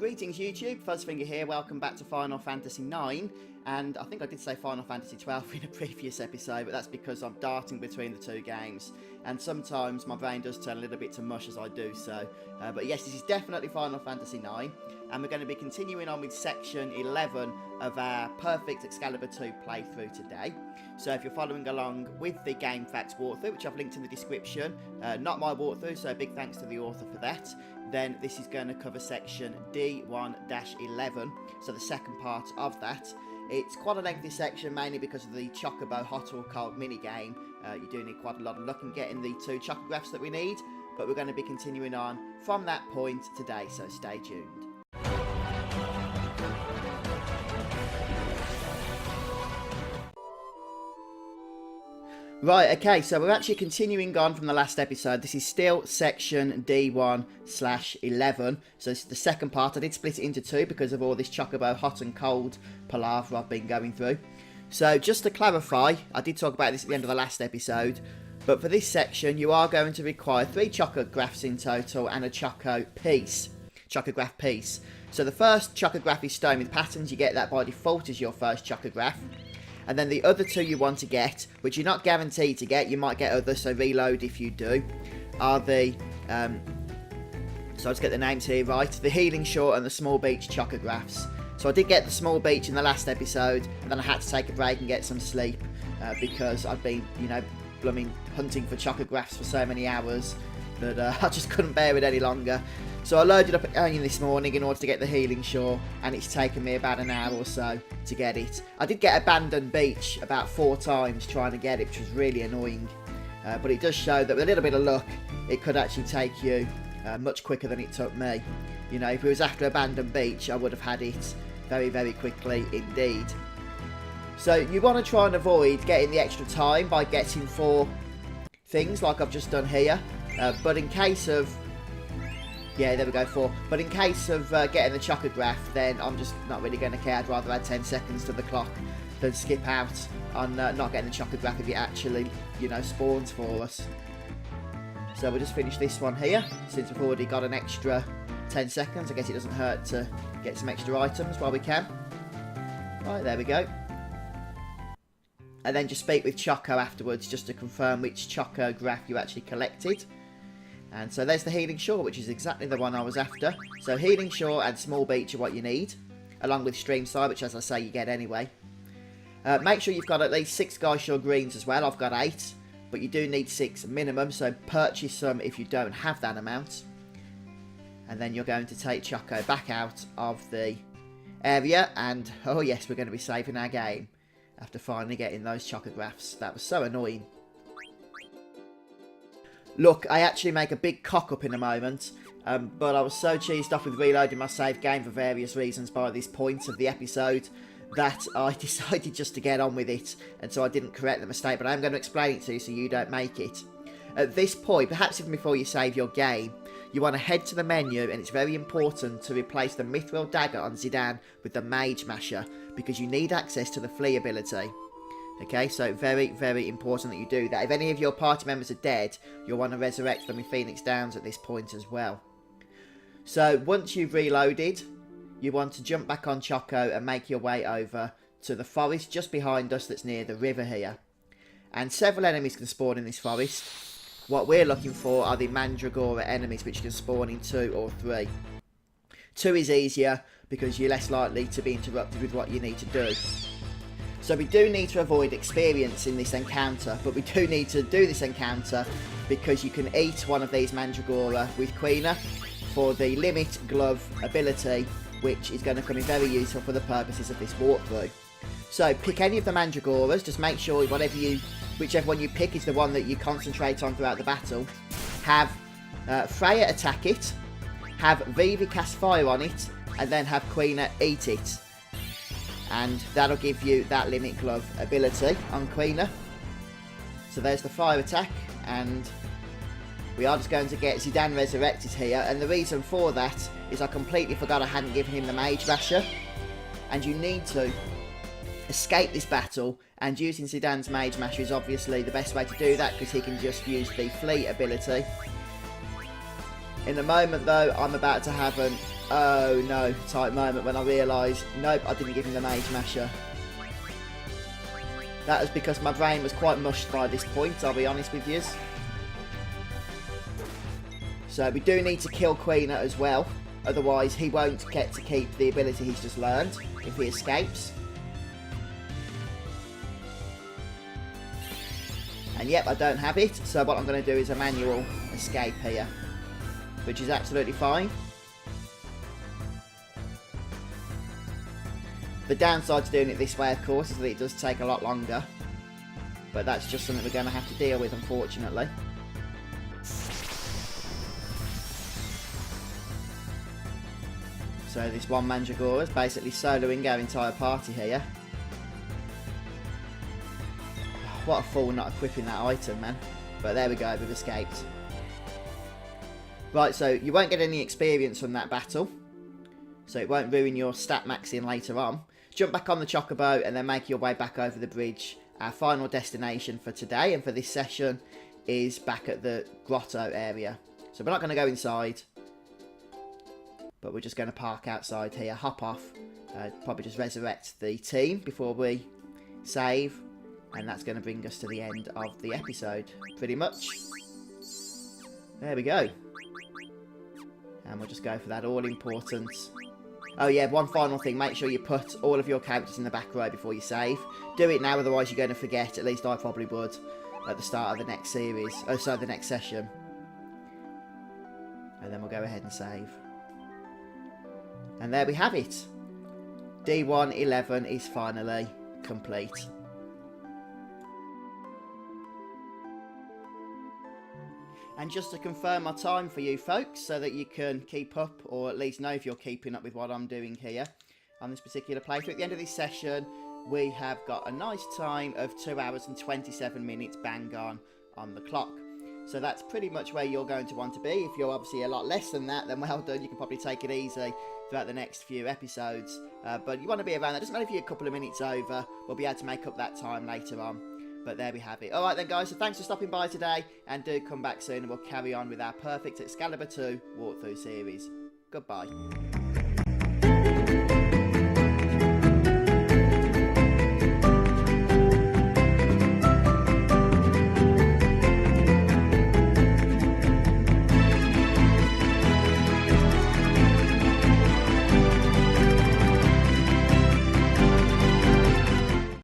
Greetings YouTube, Fuzzfinger here, welcome back to Final Fantasy IX, and I think I did say Final Fantasy XII in a previous episode, but that's because I'm darting between the two games, and sometimes my brain does turn a little bit to mush as I do so. But yes, this is definitely Final Fantasy IX, and we're going to be continuing on with section 11 of our perfect Excalibur II playthrough today. So if you're following along with the GameFaqs walkthrough, which I've linked in the description, not my walkthrough, so big thanks to the author for that, then this is going to cover section D1-11, so the second part of that. It's quite a lengthy section, mainly because of the Chocobo Hot or Cold minigame. You do need quite a lot of luck in getting the two chocographs that we need, but we're going to be continuing on from that point today, so stay tuned. Right, okay, so we're actually continuing on from the last episode. This is still section D1/11, so this is the second part. I did split it into two because of all this Chocobo Hot and Cold palaver I've been going through. So just to clarify, I did talk about this at the end of the last episode, but for this section you are going to require 3 chocographs in total and a chocograph piece. So the first chocograph is stone with patterns. You get that by default as your first chocograph. And then the other two you want to get, which you're not guaranteed to get, you might get others, so reload if you do, are the, so let's get the names here right, the Healing Shore and the Small Beach chocographs. So I did get the Small Beach in the last episode, and then I had to take a break and get some sleep, because I'd been, you know, blooming hunting for chocographs for so many hours that I just couldn't bear it any longer. So I loaded up Onion this morning in order to get the Healing Shore, and it's taken me about an hour or so to get it. I did get Abandoned Beach about 4 times trying to get it, which was really annoying. But it does show that with a little bit of luck, it could actually take you much quicker than it took me. You know, if it was after Abandoned Beach, I would have had it very, very quickly indeed. So you want to try and avoid getting the extra time by getting 4 things like I've just done here. But in case of... yeah, there we go, 4. But in case of getting the chocograph, then I'm just not really going to care. I'd rather add 10 seconds to the clock than skip out on not getting the chocograph if it actually, you know, spawns for us. So we'll just finish this one here, since we've already got an extra 10 seconds. I guess it doesn't hurt to get some extra items while we can. Right, there we go. And then just speak with Choco afterwards, just to confirm which chocograph you actually collected. And so there's the Healing Shore, which is exactly the one I was after. So Healing Shore and Small Beach are what you need, along with Streamside, which, as I say, you get anyway. Make sure you've got at least 6 Skyshore Greens as well. I've got 8, but you do need 6 minimum, so purchase some if you don't have that amount. And then you're going to take Choco back out of the area, and oh yes, we're going to be saving our game after finally getting those chocographs. That was so annoying. Look, I actually make a big cock-up in a moment, but I was so cheesed off with reloading my save game for various reasons by this point of the episode that I decided just to get on with it, and so I didn't correct the mistake, but I'm going to explain it to you so you don't make it. At this point, perhaps even before you save your game, you want to head to the menu, and it's very important to replace the Mithril Dagger on Zidane with the Mage Masher, because you need access to the Flee ability. Okay, so very, very important that you do that. If any of your party members are dead, you'll want to resurrect them in Phoenix Downs at this point as well. So once you've reloaded, you want to jump back on Choco and make your way over to the forest just behind us that's near the river here. And several enemies can spawn in this forest. What we're looking for are the Mandragora enemies, which can spawn in 2 or 3. 2 is easier because you're less likely to be interrupted with what you need to do. So we do need to avoid experience in this encounter, but we do need to do this encounter because you can eat one of these Mandragora with Quina for the Limit Glove ability, which is going to come in very useful for the purposes of this walkthrough. So pick any of the Mandragoras, just make sure whichever one you pick is the one that you concentrate on throughout the battle. Have Freya attack it, have Vivi cast fire on it, and then have Quina eat it. And that'll give you that Limit Glove ability on Quina. So there's the fire attack, and we are just going to get Zidane resurrected here. And the reason for that is I completely forgot I hadn't given him the Mage Basher. And you need to escape this battle, and using Zidane's Mage Masher is obviously the best way to do that, because he can just use the Flee ability. In a moment though, I'm about to have an oh no type moment when I realised, nope, I didn't give him the Mage Masher. That was because my brain was quite mushed by this point, I'll be honest with you. So we do need to kill Quina as well, otherwise he won't get to keep the ability he's just learned if he escapes. And yep, I don't have it, so what I'm going to do is a manual escape here, which is absolutely fine. The downside to doing it this way, of course, is that it does take a lot longer. But that's just something we're going to have to deal with, unfortunately. So this one Mandragora is basically soloing our entire party here. What a fool not equipping that item, man. But there we go, we've escaped. Right, so you won't get any experience from that battle. So it won't ruin your stat maxing later on. Jump back on the Chocobo and then make your way back over the bridge. Our final destination for today and for this session is back at the grotto area. So we're not going to go inside, but we're just going to park outside here, hop off, probably just resurrect the team before we save, and that's going to bring us to the end of the episode, pretty much. There we go. And we'll just go for that all-important... Oh yeah, one final thing, make sure you put all of your characters in the back row before you save. Do it now, otherwise you're going to forget, at least I probably would, at the start of the next series, oh sorry, the next session. And then we'll go ahead and save. And there we have it. D1-11 is finally complete. And just to confirm my time for you folks, so that you can keep up, or at least know if you're keeping up with what I'm doing here on this particular playthrough. At the end of this session, we have got a nice time of 2 hours and 27 minutes bang on the clock. So that's pretty much where you're going to want to be. If you're obviously a lot less than that, then well done. You can probably take it easy throughout the next few episodes. But you want to be around that. Doesn't matter if you're a couple of minutes over. We'll be able to make up that time later on. But there we have it. Alright then guys, so thanks for stopping by today, and do come back soon and we'll carry on with our perfect Excalibur II walkthrough series. Goodbye.